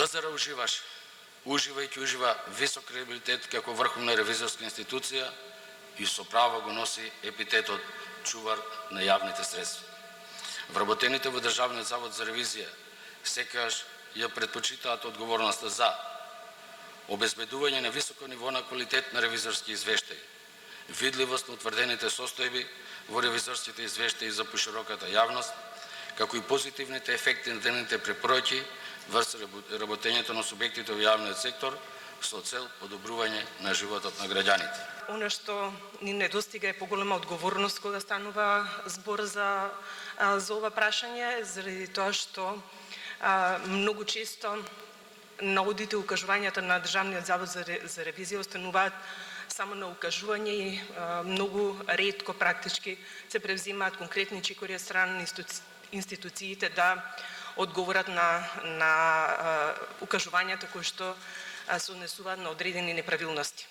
ДЗР ужива висок кредибилитет како врховна ревизорска институција и со право го носи епитетот чувар на јавните средства. Вработените во Државниот завод за ревизија секогаш ја предпочитаат одговорноста за обезбедување на високо ниво на квалитет на ревизорски извештаи, видливост на утврдените состојби во ревизорските извештаи за пошироката јавност, како и позитивните ефекти на дневните препораки врз работењето на субјектите во јавниот сектор со цел подобрување на животот на граѓаните. Оно што ни недостига е поголема одговорност кога станува збор за ова прашање, заради тоа што многу често наудите и укажувањата на Државниот завод за ревизија остануваат само на укажување и многу ретко практички се превзимаат конкретни чекори од страна на институциите да одговорат на укажувањата кои што се однесуваат на одредени неправилности.